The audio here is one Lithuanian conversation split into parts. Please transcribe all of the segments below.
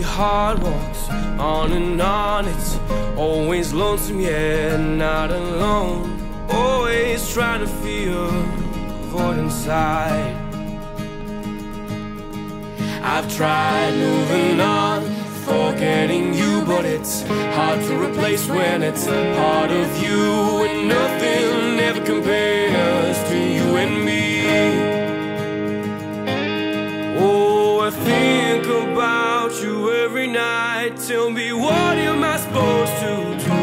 hard walks on and on. It's always lonesome, yeah, not alone. Always trying to feel a void inside. I've tried moving on, forgetting you, but it's hard to replace when it's part of you, and nothing ever compares to you and me. Oh, I think about you every night. Tell me, what am I supposed to do?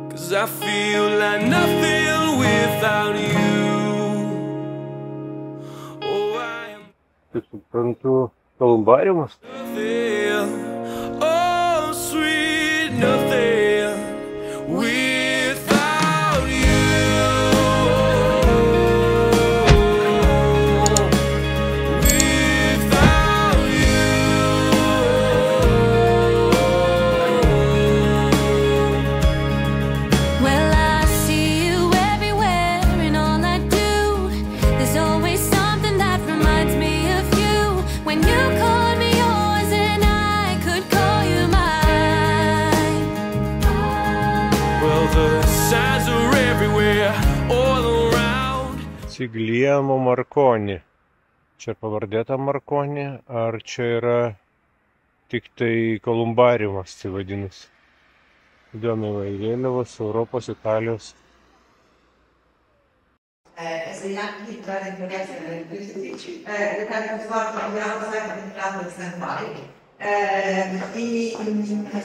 'Cause I feel like nothing without you. Oh, I am Kaip suprantu, kolumbariumas. nothing. Oh, sweet nothing without you. Without you. Well, I see you everywhere in all I do. There's always something that reminds me of you. When you called me yours and I could call you mine. Well, the signs are everywhere, all around. Guglielmo Marconi. Čia pavardėta Marconi, ar čia yra tik tai kolumbariumas, tai vadinasi. Įdomi vėliavos, Europos, Italijos. Segnati tra le influenze le carte sport abbiamo sempre entrato in stand-by.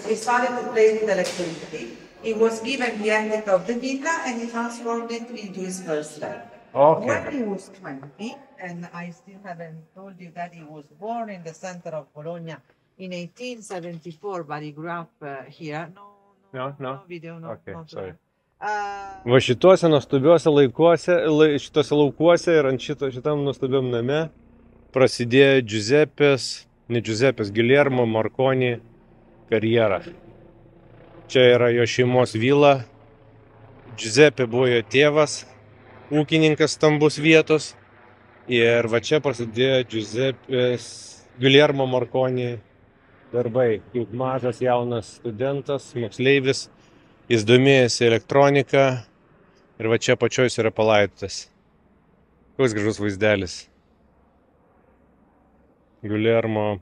He started to play with electricity. He was given the attic of the villa and he transformed it into his first love. Okay. When he was 20, and I still haven't told you that he was born in the center of Bologna in 1874, but he grew up here. No video, no. Okay, not sorry. that. Va šituose nuostabiuose šituose laukuose ir ant šitam nuostabiam name prasidėjo Guglielmo Marconi karjera. Čia yra jo šeimos vila. Giuseppe buvo jo tėvas, ūkininkas stambus vietos. Ir va čia prasidėjo Guglielmo Marconi darbai. Kaip mažas jaunas studentas, moksleivis, jis domėjosi elektroniką ir va čia pačioj yra palaidotas. Koks gražus vaizdelis. Guglielmo,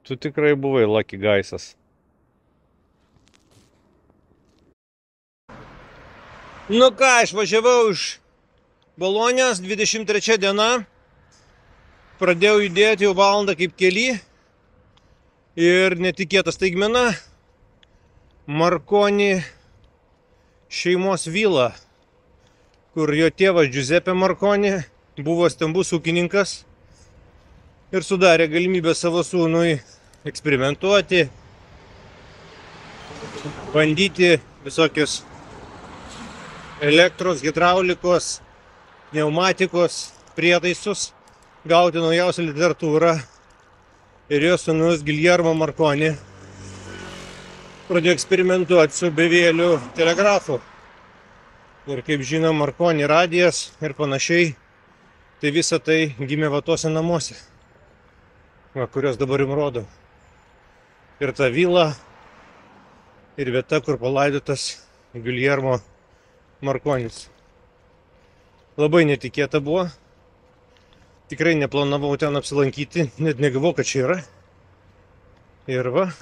tu tikrai buvai lucky gaisas. Nu ką, aš važiavau iš Bolonijos, 23 diena. Pradėjau judėti jau valandą kaip kely. Ir netikėta staigmena. Marconi šeimos vila, kur jo tėvas Giuseppe Marconi buvo stambus ūkininkas ir sudarė galimybę savo sūnui eksperimentuoti, bandyti visokius elektros, hidraulikos, pneumatikos prietaisus, gauti naujausią literatūrą. Ir jo sūnus Guglielmo Marconi pradėjo eksperimentuoti su bevėliu telegrafu. Ir kaip žinom, Marconi radijas ir panašiai, tai visa tai gimė va tuose namuose, kurios dabar jums rodo. Ir ta vila, ir vieta, kur palaidotas Guglielmo Marconis. Labai netikėta buvo. Tikrai neplanavau ten apsilankyti, net negavau, kad čia yra. Ir va,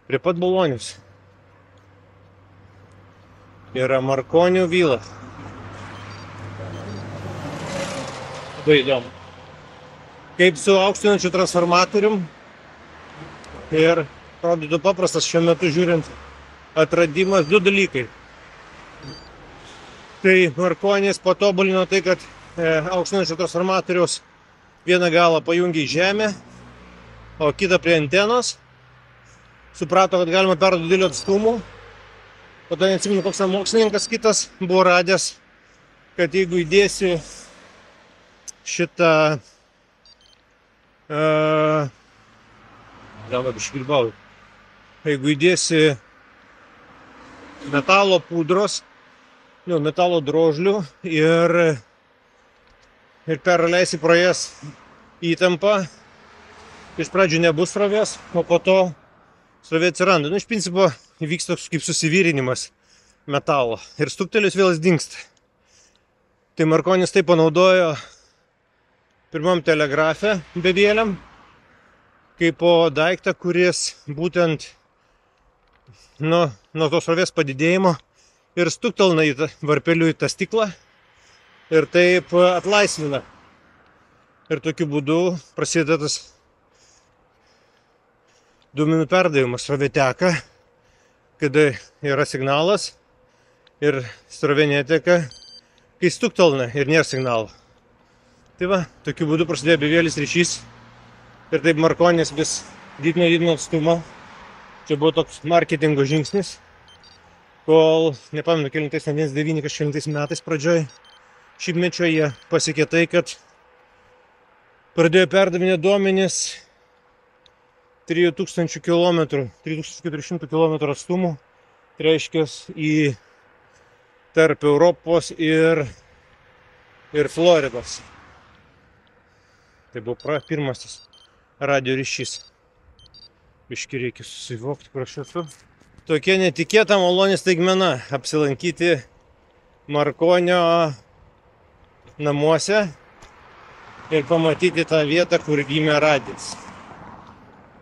prie pat Bolonijos yra Marconi vila. Labai įdomu. Kaip su aukštinančiu transformatorium. Ir atrodytų paprastas šiuo metu žiūrint atradimas, du dalykai. Tai Marconis patobulino tai, kad aukštinančio transformatoriaus vieną galą pajungė į žemę, o kitą prie antenos. Suprato, kad galima perduoti didelių atstumų. O tada neatsimenu, koks mokslininkas kitas buvo radęs, kad jeigu įdėsi šitą jeigu įdėsi metalo pudros, metalo drožlių ir perleisi pro jas įtampą, iš pradžių nebus srovės, o po to srovė atsiranda. Nu, iš principo įvyks toks kaip susivyrinimas metalo ir stuktelės vėl jis dingsta. Tai Marconis tai panaudojo pirmam telegrafe bevieliam, kaip po daiktą, kuris būtent nuo tos srovės padidėjimo ir stuktelna į varpeliu į tą stiklą ir taip atlaisvina. Ir tokiu būdu prasideda tas dūminų perdavimas. Srovė teka, kada yra signalas ir srovė neteka, kai stuktelna ir nėra signalo. Tai va, tokiu būdu prasidėjo bevėlis ryšys ir taip Marconis vis didino atstumą. Čia buvo toks marketingo žingsnis, kol, nepamenu, kelintais, 19 kažkelintais metais pradžioj šimtmečio jie pasiekė tai, kad pradėjo perdavinėti duomenis 3000 km, 3400 km atstumų, tai reiškia į tarp Europos ir Floridos. Tai buvo pirmas tas radio ryšys. Biškį reikia susivokti, kur aš esu. Tokia netikėta maloni staigmena apsilankyti Marconio namuose ir pamatyti tą vietą, kur gimė radijas.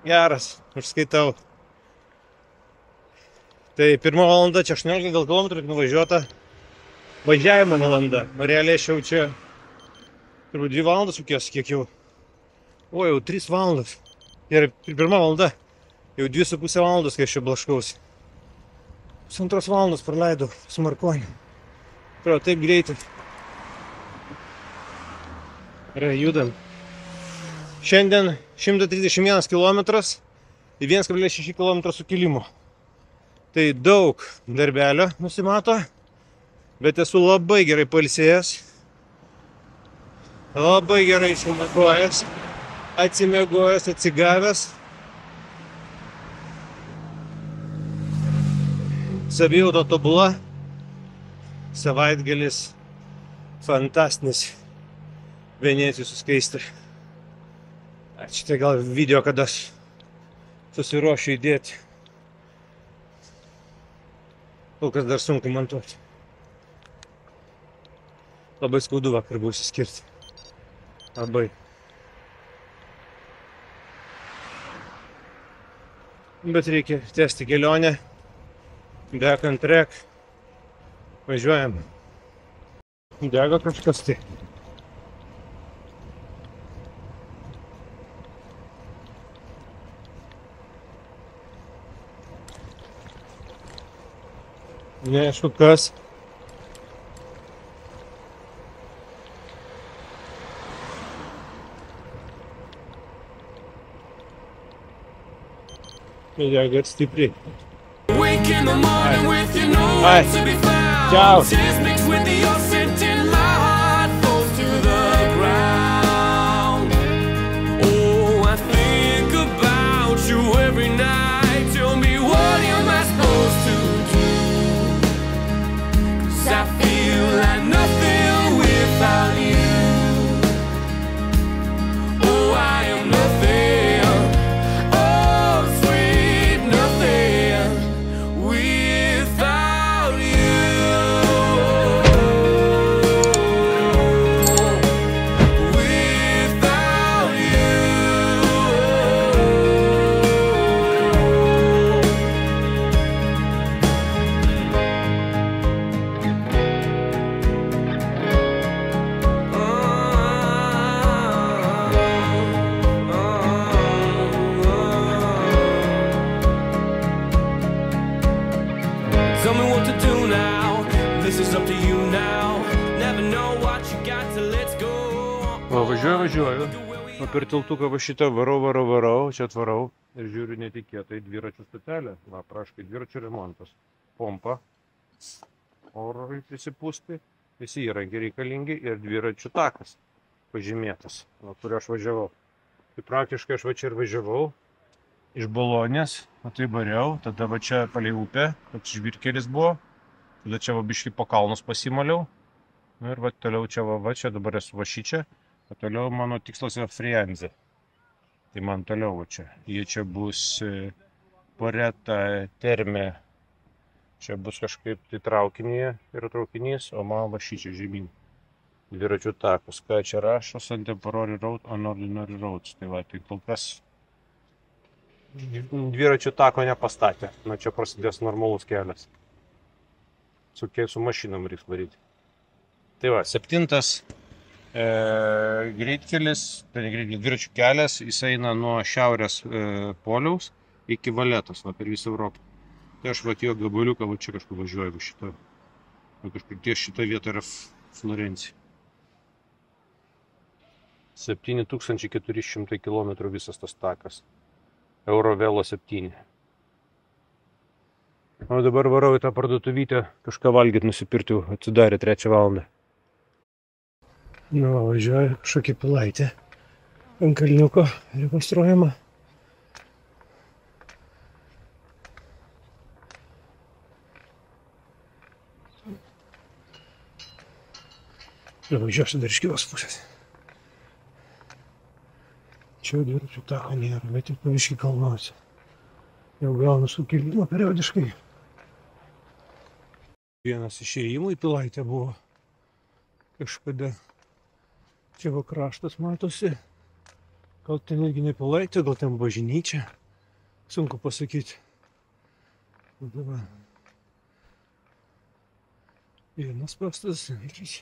Geras, užskaitau. Tai 1 valanda, čia 18 gal kilometrų nuvažiuota. Važiavimo valanda. Realiai aš jau čia turbūt 2 valandas ūkės, kiek jau. O, jau 3 valandas. Ir 1 valanda. Jau 2,5 valandos, kai aš čia blaškausi. 1,5 valandos praleidau su Marconiu. Atrodo, taip greitai. Judam. Šiandien 131 km į 1,6 km sukilimo. Tai daug darbelio nusimato, bet esu labai gerai pailsėjęs. Labai gerai išmiegojęs, atsimegojęs, atsigavęs. Savijauta tobula, savaitgalis fantastinis, Venecijos suskaisti. Čia gal video, kada aš susiruošiu įdėti. Kol kas dar sunku montuoti. Labai skaudu vakar buvo išsiskirti. Labai. Bet reikia tęsti kelionę. Back on track. Važiuojam. Dega kažkas tai. Neaišku kas. Dega ir stipriai. Wake in the morning with you nowhere to be found. Ciao. Tears mixed with the scent and my heart falls to the ground. Oh, I think about you every night. Tell me what am I supposed to do? 'Cause I feel like nothing without you. Oh, I am nothing. Tell me what to do now. This is up to you now. Never know what you got to let's go. O, važiuoju. O per tiltuką va šitą varau, čia atvarau ir žiūriu netikėtai dviračių stotelę. Va, praškai dviračių remontas. Pompa, orui prisipūsti, visi įrankiai reikalingi ir dviračių takas pažymėtas, nuo kurio aš važiavau. Tai praktiškai aš va čia ir važiavau iš Bolonės, o tai bariau, tada va čia palei upę, toks žvyrkelis buvo, tada čia va biškį po kalnus pasimaliau, ir va toliau čia va čia dabar esu va šičia, o toliau mano tikslas yra Frianze. Tai man toliau va čia. Jie čia bus Poreta Terme. Čia bus kažkaip tai traukinyje, yra traukinys, o man va šį čia žemyn. Dviračių takus. Ką čia rašo? Contemporary Road on Ordinary Roads. Tai va, tai kol kas dviračių tako nepastatė. Na čia prasidės normalus kelias. Su mašinom reiks varyti. Tai va, 7. Greitkelis, tai dviračių kelias, jis eina nuo šiaurės poliaus iki Valetos, va, per visą Europą. Tai aš va, jo gabaliuką, va čia kažkur važiuoju, šito. Kažkur ties šita vieta yra Florencija. 7400 km visas tas takas. Eurovelo 7. O dabar varau į tą parduotuvytę, kažką valgyti nusipirti, atsidarė 3 valandą. Nu, važiuoju kažkokį pilaitę. Ant kalniuko rekonstruojama. Ir važiuosiu dar iš kitos pusės. Čia dviračių tako nėra, bet tik paviškai kalnuose. Jau gaunu sukilimą periodiškai. Vienas išėjimų į pilaitę buvo kažkada. Čia va kraštas matosi. Gal ten irgi ne pilaitė, gal ten bažnyčia. Sunku pasakyti. Dabar. Vienas pastatas, antras.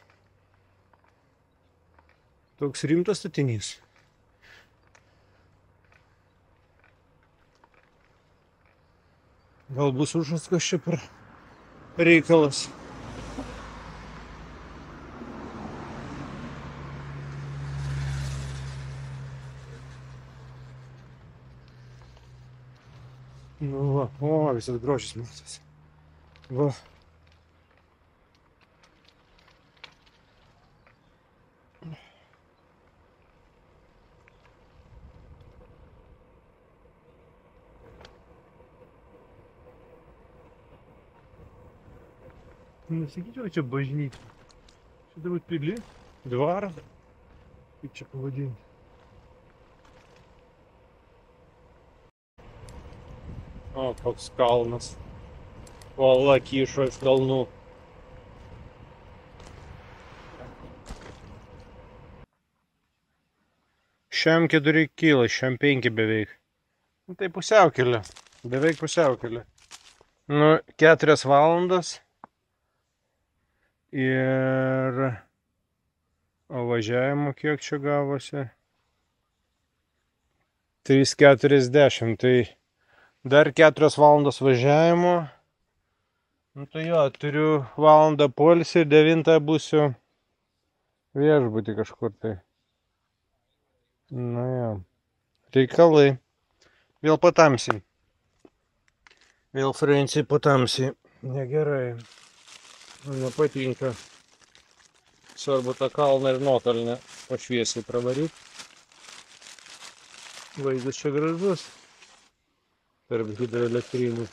Toks rimtas statinys. Gal bus užrastas čia per reikalas. Nu va, o, visas grožis matas. Va. Nesakyčiau, čia bažnyčia. Čia turbūt pili, dvaras. Kaip čia pavadinti? O, koks kalnas. Uola kyšo iš kalnų. Šiam 4 kyla, šiam 5 beveik. Nu, tai pusiaukelė. Beveik pusiaukelė. Nu, 4 valandas. Ir važiavimo kiek čia gavosi? 3:40, tai dar 4 valandos važiavimo. Nu tai jo, turiu valandą poilsį ir 9 būsiu viešbutį kažkur tai. Nu jo, reikalai. Vėl patamsiai. Vėl Florencijai patamsiai. Negerai. Nepatinka. Svarbu tą kalną ir nuokalnę pašviesiai pravaryti. Vaizdas čia gražus. Tarp hidroelektrinių.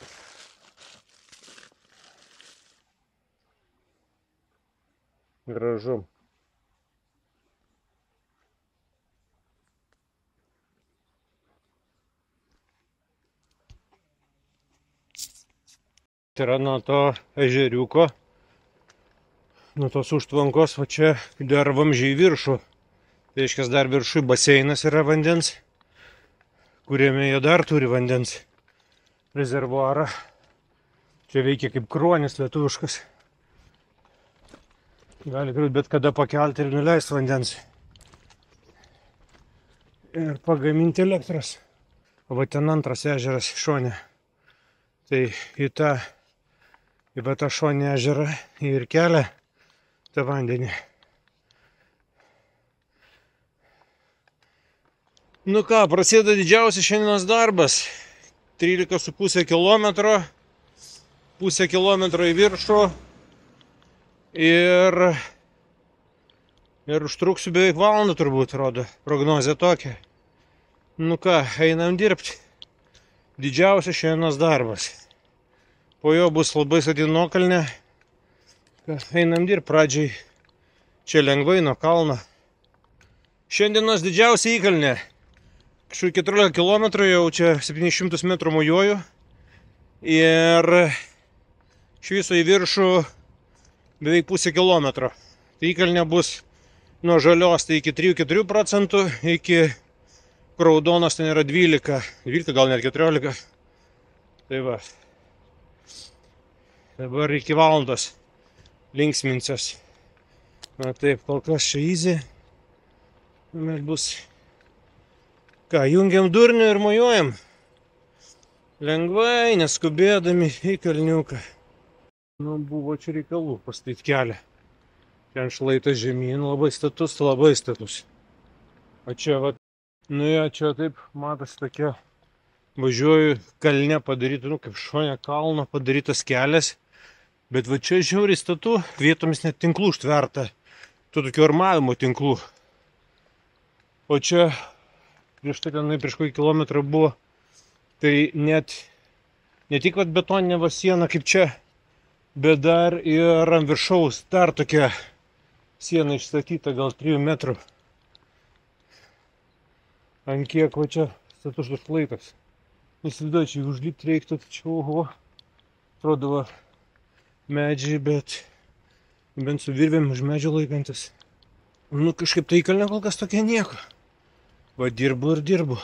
Gražu. Tai yra nuo to ežeriuko. Nuo tos užtvankos, va čia dar vamzdžiai viršų. Tai reiškia, dar viršui baseinas yra vandens, kuriame jie dar turi vandens rezervuarą. Čia veikia kaip kruonis lietuviškas. Gali bet kada pakelti ir nuleisti vandens. Ir pagaminti elektros. O va ten antras ežeras šone. Tai į tą šonę ežerą ir kelia tą vandenį. Nu ką, prasideda didžiausias šiandienos darbas. 13,5 km. Pusę kilometro į viršų. Ir užtruksiu beveik valandą turbūt, rodo. Prognozė tokia. Nu ką, einam dirbti. Didžiausias šiandienos darbas. Po jo bus labai sati nuokalnė. Einam dirbti pradžiai. Čia lengvai nuo kalno. Šiandienos didžiausia įkalnė. kažkur 14 km, jau čia 700 metrų mojuoju. Ir iš viso į viršų beveik pusę kilometro. Tai įkalnė bus nuo Žalios tai iki 3-4%, iki Raudonos ten yra 12, gal net 14. Tai va. Dabar iki valandos linksminsios. Na taip, kol kas čia easy. Tuomet bus. Ką, jungiam durnių ir mojuojam. Lengvai, neskubėdami į kalniuką. Nu, buvo čia reikalų pastatyti kelią. Ten šlaitas žemyn, labai status. O čia, va, nu jo, čia taip, matosi tokia, važiuoju kalne padaryta, nu, kaip šone kalno padarytas kelias. Bet va čia žiauriai statu, vietomis net tinklų užtverta. Tų tokių armavimo tinklų. O čia, prieš tai tenai prieš kokį kilometrą buvo, tai net, ne tik vat betoninė va siena kaip čia, bet dar ir ant viršaus dar tokia siena išstatyta, gal 3 metrų. Ant kiek va čia status šlaitas. Įsivaizduoju, čia užlipti reiktų, tačiau, oho, atrodo va medžiai, bet bent su virvėm už medžio laikantis. Nu, kažkaip tai įkalnė kol kas tokia nieko. Va dirbu ir dirbu.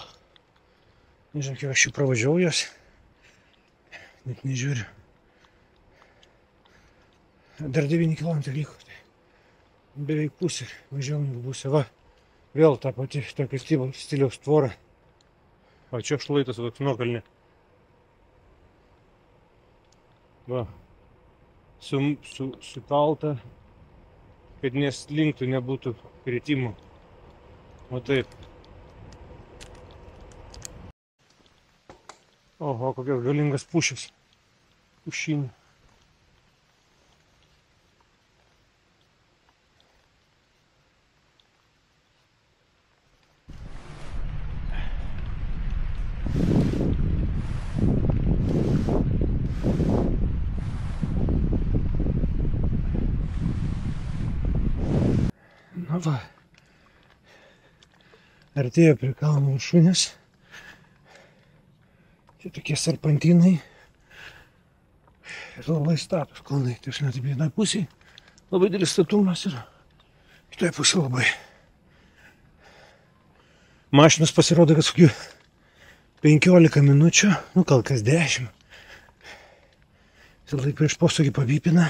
Nežinau, kiek aš jau pravažiavau jos. Net nežiūriu. Dar 9 km liko. Tai beveik pusė. Važiavau negu pusė. Va. Vėl ta pati tokia stiliaus tvora. O čia šlaitas toks nuokalnė. Va. Sukalta, kad neslinktų, nebūtų kritimų. O taip. Oho, kokias galingas pušis. Pušinė. Na va. Artėja prie kalno viršūnės. Čia tokie serpantinai ir labai status kalnai. Tai aš net į vieną pusį labai didelis statumas ir kitoje pusė labai. Mašinos pasirodo, kad kokių 15 minučių, nu gal kas 10. Jis labai prieš posūkį pavypina.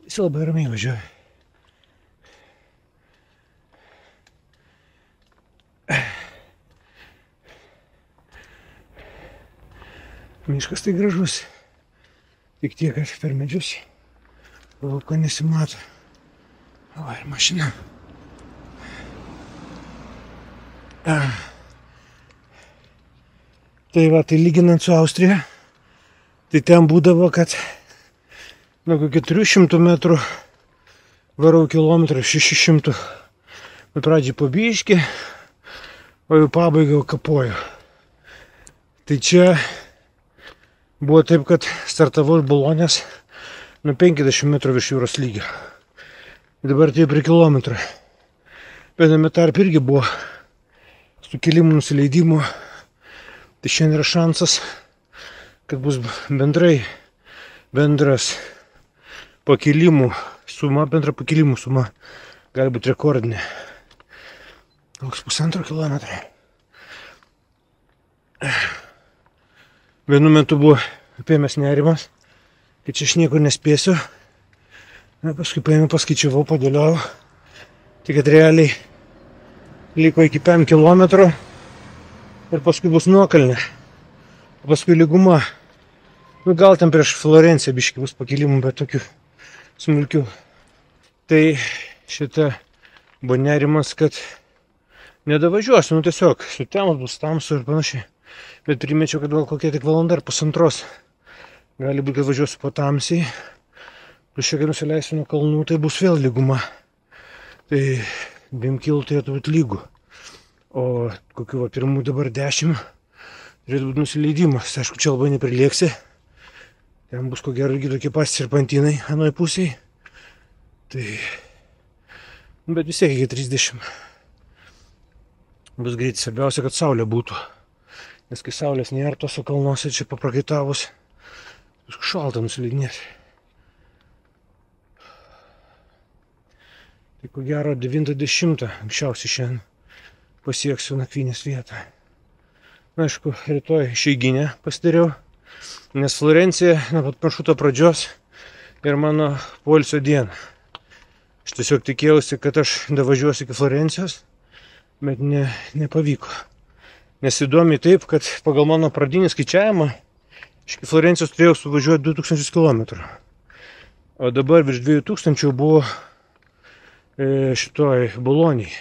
Jis labai ramiai važiuoja. Miškas tai gražus, tik tiek, kad per medžius lauko nesimato. O, ir mašina. Tai va, tai lyginant su Austrija, tai ten būdavo, kad nuo kokių 300 metrų varau kilometrų 600. Pradžiai po biškį, o jau pabaigą kapoju. Tai čia buvo taip, kad startavau iš Bolonės nuo 50 metrų virš jūros lygio. Dabar tai prie kilometrą. Viename tarp irgi buvo sukilimų, nusileidimų. Tai šiandien yra šansas, kad bus bendras pakilimų suma, bendra pakilimų suma. Gali būti rekordinė. Koks 1,5 kilometro. Vienu metu buvo apėmęs nerimas, kad čia aš niekur nespėsiu. Na, paskui paėmiau, paskaičiavau, padėliau. Tik kad realiai liko iki 5 kilometrų ir paskui bus nuokalnė. Paskui lyguma. Nu, gal ten prieš Florenciją biškį bus pakilimų, bet tokių smulkių. Tai šita buvo nerimas, kad nedavažiuosiu, nu tiesiog sutemus bus tamsu ir panašiai. Bet primečiau, kad gal kokia tik valanda ar pusantros. Gali būti, kad važiuosiu po tamsiai. Plus šiek tiek nusileisiu nuo kalnų, tai bus vėl lyguma. Tai 2 kilų turėtų būti lygų. O kokiu pirmų dabar 10 turėtų būti nusileidimas. Aišku, čia labai neprilieksi. Ten bus ko gero irgi tokie patys serpantinai anoje pusėje. Tai... Bet vis tiek iki 30. Bus greit, svarbiausia, kad saulė būtų. Nes kai saulės nėra tose kalnuose čia paprakaitavus, šalta nusileidinėti. Tai ko gero 90 anksčiausiai šiandien pasieksiu nakvynės vietą. Na, aišku, rytoj išeiginę pasidariau, nes Florencija nuo pat maršruto pradžios ir mano poilsio diena. Aš tiesiog tikėjausi, kad aš davažiuosiu iki Florencijos, bet nepavyko. Nes įdomi taip, kad pagal mano pradinį skaičiavimą iki Florencijos turėjau suvažiuoti 2000 km. O dabar virš 2000 buvo šitoj Bolonijai.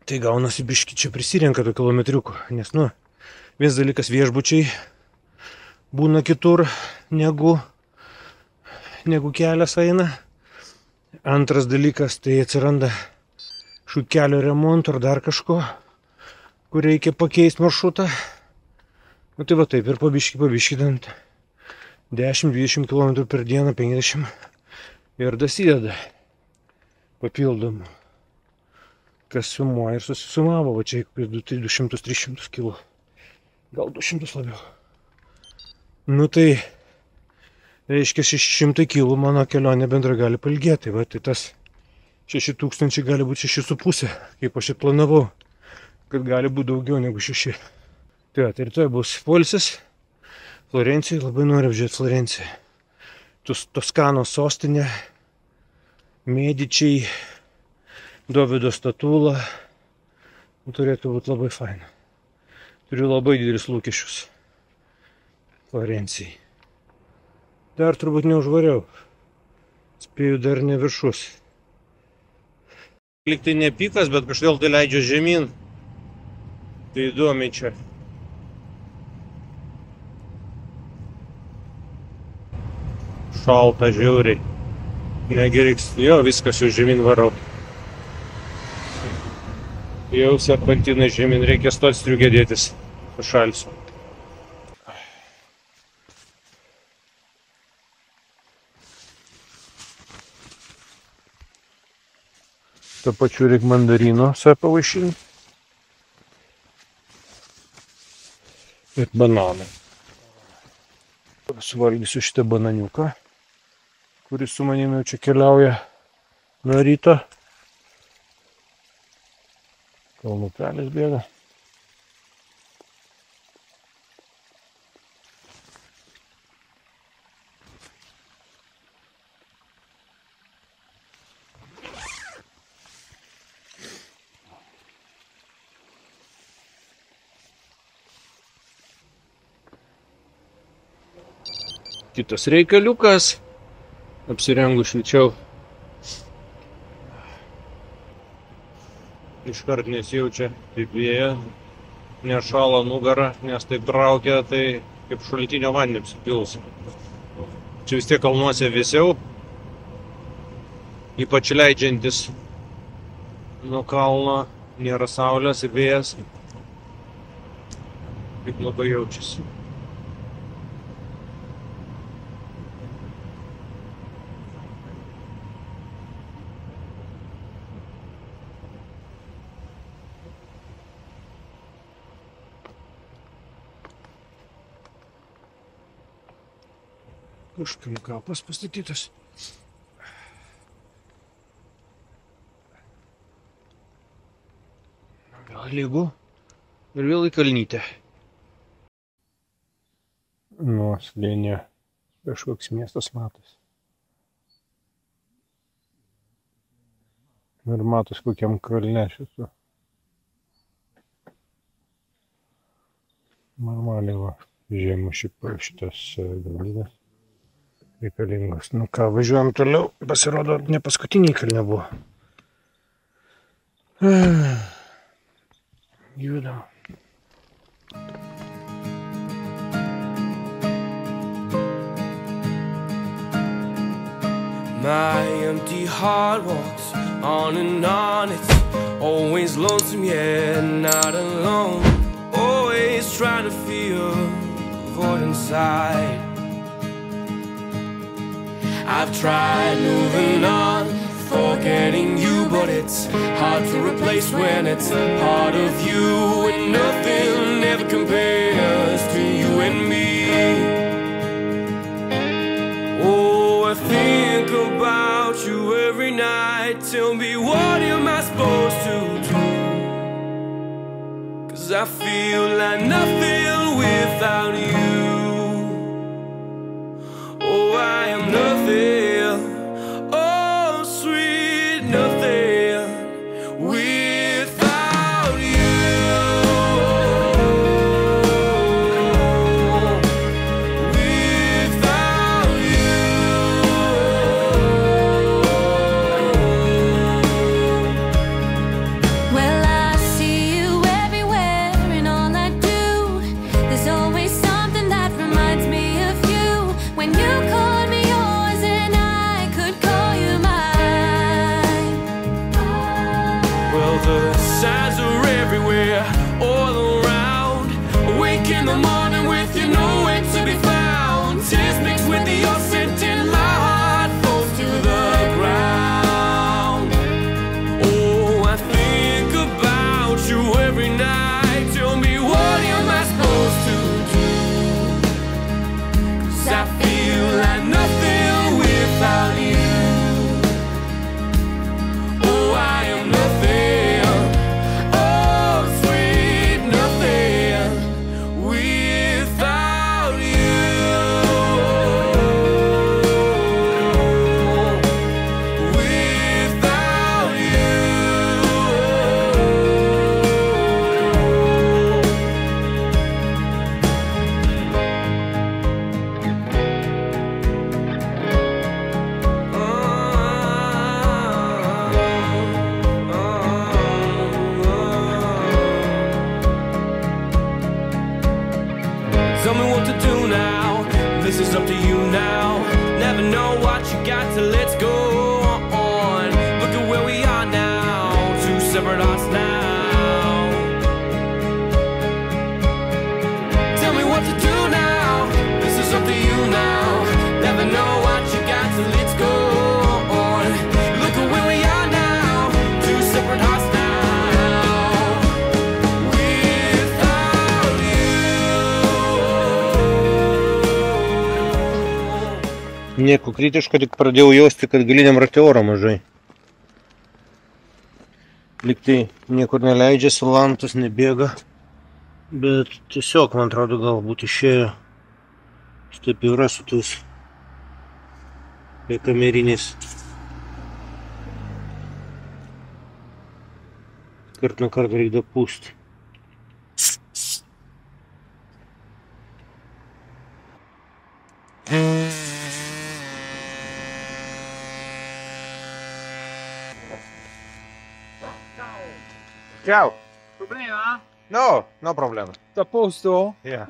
Tai gaunasi biški čia prisirenka tų kilometriukų. Nes, vienas dalykas viešbučiai būna kitur negu kelias eina. Antras dalykas, tai atsiranda kelio remonto ar dar kažko, kur reikia pakeisti maršrutą. Tai va taip ir pabiški 10-20 km per dieną, 50 ir dasideda papildomų. Kas sumuoja ir susisumavo, va čia 200-300 kg, gal 200 labiau. Tai reiškia 600 kg mano kelionė bendra gali pailgėti, va tai tas 6000 gali būti 6,5, kaip aš ir planavau, kad gali būti daugiau negu 6. Tai rytoj bus poilsis Florencijai, labai noriu apžiūrėti Florenciją. Toskanos sostinė, Medičiai, Dovydo statula, turėtų būti labai faina. Turiu labai didelis lūkesčius Florencijai. Dar turbūt neužvariau, spėju dar ne viršus. Lyg tai ne pikas, bet kažkodėl tai leidžia žemyn. Tai įdomi čia. Šalta žiauriai. Negeriks. Jo, viskas jau žemyn varau. Jau serpantinai žemyn, reikia stoti striugę dėtis. Pašalsiu. Tuo pačiu reikia mandarino save pavaišinti. Ir bananai. Suvalgysiu šitą bananiuką, kuris su manimi jau čia keliauja nuo ryto. Kalnų upelis bėga. Kitas reikaliukas, apsirengu šilčiau. Iškart nesijaučia taip vėja, nešala nugarą, nes taip traukia, tai kaip šaltinio vandenį apsipilus. Čia vis tiek kalnuose vėsiau, ypač leidžiantis nuo kalno, nėra saulės ir vėjas. Kaip labai jaučiasi. Kažkam kapas pastatytas. Gal lygu ir vėl į kalnytę. Nuo slėnio kažkoks miestas matos. Ir matos kokiam kalne šitų. Normaliai va, žiemą šitas galynas reikalingas. Ką, važiuojam toliau. Pasirodo, ne paskutiniai kalne buvo. Judam. My empty heart walks on and on. It's always lonesome, yeah, not alone. Always trying to feel the void inside. I've tried moving on, forgetting you, but but it's hard to replace when it's part of you, and nothing ever compares to you and me. Oh, I think about you every night. Tell me, what am I supposed to do? 'Cause I feel like nothing without you. Oh, I am nothing. Oh, sweet nothing without you. Without you. Well, I see you everywhere in all I do. There's always something that reminds me of you. When you called me yours and I could call you mine. Well, the signs are everywhere, all around. Awake in the morning with you nowhere to be found. Tears mixed with the old scent and my heart falls to the ground. Oh, I think about you every night. Tell me, what am I supposed to do? 'Cause I feel like nothing without you. Oh, I am nothing. Oh, sweet nothing without you. Without you. Tell me what to do now. This is up to you now. Never know what you got till let's go on. Look at where we are now. Two separate hearts now. Tell me what to do now. This is up to you now. Never know what you got till let's go on. Look at where we are now. Two separate hearts now. Without you. Nieko kritiško, tik pradėjau jausti, kad galiniam rate oro mažai. Liktai niekur neleidžiasi, lantus nebėga. Bet tiesiog, man atrodo, galbūt išėjo. Štaip yra su tais kameriniais. Kart nuo karto reikia pūsti. Ciao. Problema? No, no problema. Tutto a posto? Yeah.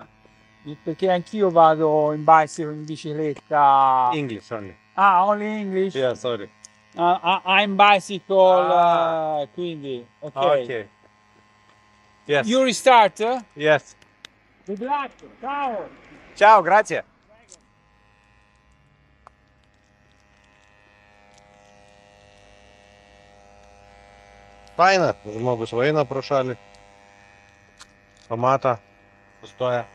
Perché anch'io vado in bicycle, in bicicletta. English only. Ah, only English? Yeah, sorry. I'm bicycle, Ah. quindi, ok. Okay. Yes. You restart? Yes. Good luck, ciao! Ciao, grazie. Faina, žmogus vaina pro šalį, pamatą, sustoja.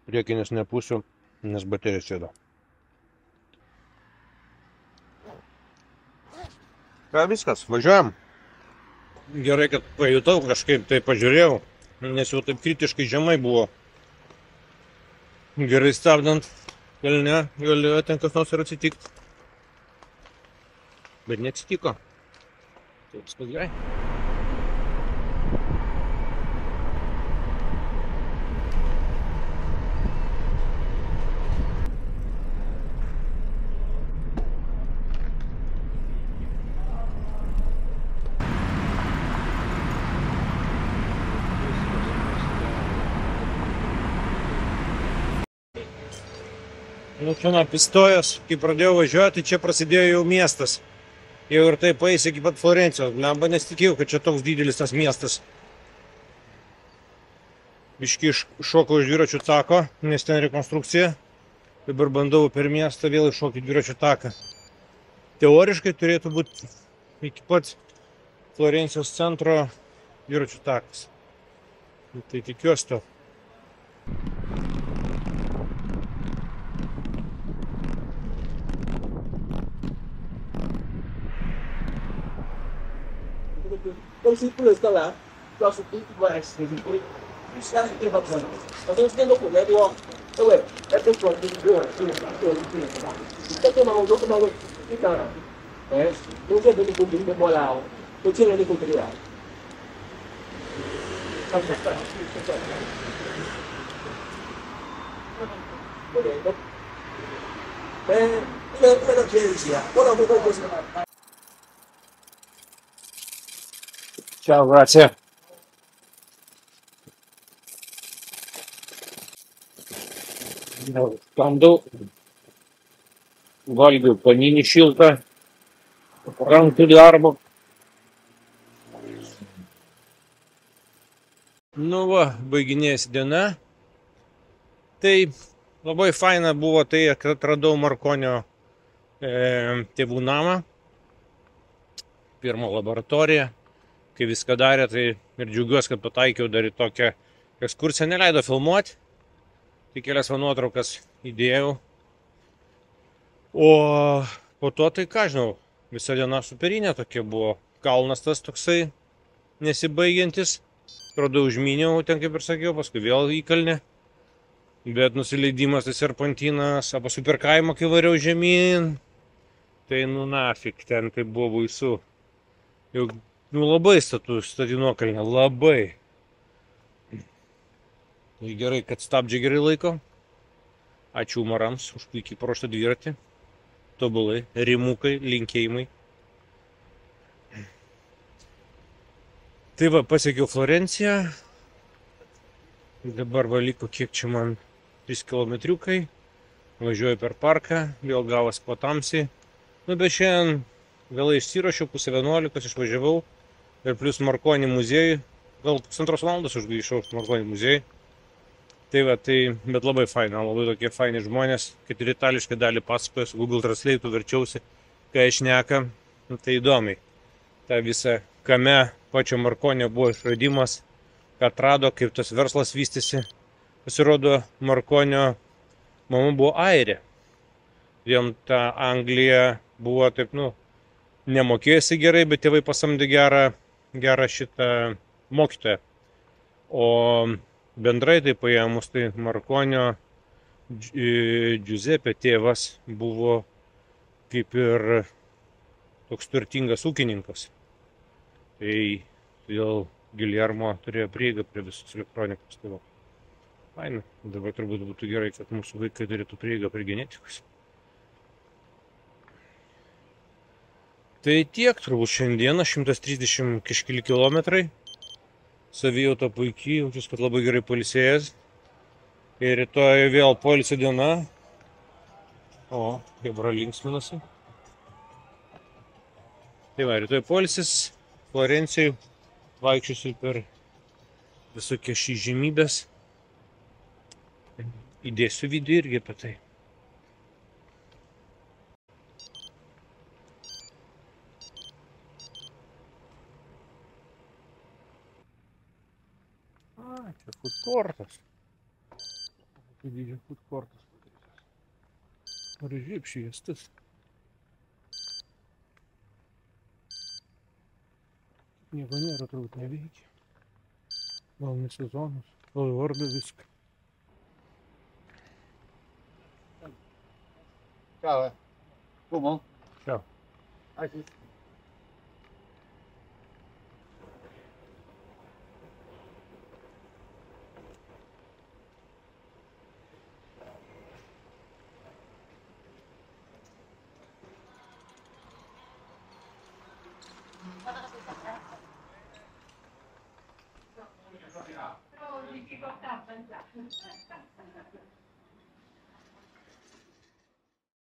Priekinius nepūsiu, nes baterijos sėdo. Ką, viskas, važiuojam. Gerai, kad pajutau, kažkaip tai pažiūrėjau, nes jau taip kritiškai žemai buvo. Gerai stabdant, kelne, galėjo ten kas nors ir atsitikti. Bet neatsitiko. Tai viskas gerai. Nu, čia apistojęs, kai pradėjau važiuoti, čia prasidėjo jau miestas. Jau ir taip eis iki pat Florencijos. Blemba, nesitikėjau, kad čia toks didelis tas miestas. Biški šokau iš dviračių tako, nes ten rekonstrukcija. Dabar bandau per miestą vėl iššokti dviračių taką. teoriškai turėtų būti iki pat Florencijos centro dviračių takas. Tai tikiuosi to. Così pure sta là, lo su tutti può essere, sta che va bene. Ma non stiamo con le uova, dove è per fuori di due, perché non lo di cara. Non c'è delle cose di molao, non c'è delle cose di altro. Ciao, grazie. Quando valgo panini šiltą, rankų darbo. Nu va, baiginėjasi diena. Tai labai faina buvo tai, kad atradau Markonio tėvų namą, pirmą laboratoriją. Kai viską darė, tai ir džiaugiuosi, kad pataikiau dar į tokią ekskursiją. Neleido filmuoti, tik kelias nuotraukas įdėjau. O po to, tai ką žinau, visa diena superinė tokia buvo. Kalnas tas toksai nesibaigiantis. Atrodo, užmyniau, ten kaip ir sakiau, paskui vėl įkalnė. Bet nusileidimas tai serpantinas, o paskui per kaimą, kai variau žemyn, tai nu nafik, ten tai buvo baisu. Jau labai statinuokalnė, labai. Gerai, kad stabdžiai gerai laiko. Ačiū Umarams už puikiai paruoštą dviratį. Tobulai, rimukai, linkėjimai. Tai va, pasiekiau Florenciją. Dabar va liko kiek čia man 3 kilometriukai. Važiuoju per parką, vėl gavas po tamsiai. Nu, bet šiandien vėlai išsiruošiau, 10:30 išvažiavau. Ir plus Markonį muziejų. Gal 1,5 valandos aš grįžau Markonį muziejų. Tai va, tai, bet labai faina, labai tokie faini žmonės, kad ir itališkai dalį pasakoja, su Google Translate verčiausi, kai aš šneka, tai įdomiai. Ta visa kame pačio Markonio buvo išradimas, ką atrado, kaip tas verslas vystėsi. Pasirodo, Markonio mama buvo airė. Jam ta Anglija buvo taip, nemokėjusi gerai, bet tėvai pasamdė gerą šitą mokytoją. O bendrai tai paėmus, tai Markonio Giuseppe tėvas buvo kaip ir toks turtingas ūkininkas. Tai todėl Giuliano turėjo prieigą prie visos elektronikos. Tai faina, dabar turbūt būtų gerai, kad mūsų vaikai turėtų prieigą prie genetikos. Tai tiek turbūt šiandieną, 130 kažkeli kilometrai. Savijauta puikiai, jaučiuosi, kad labai gerai pailsėjęs. Ir rytoj vėl poilsio diena. O, Hebra linksminasi. Tai va, rytoj poilsis Florencijai. Vaikščiosiu per visokias įžymybės. Įdėsiu video irgi apie tai. Čia food courtas. Tai didžio food courtas padarytas. Ar žiepšiestas. Nieko nėra, turbūt neveikia. Gal ne sezonas, gal varda viską. Ciao. Come? Ciao.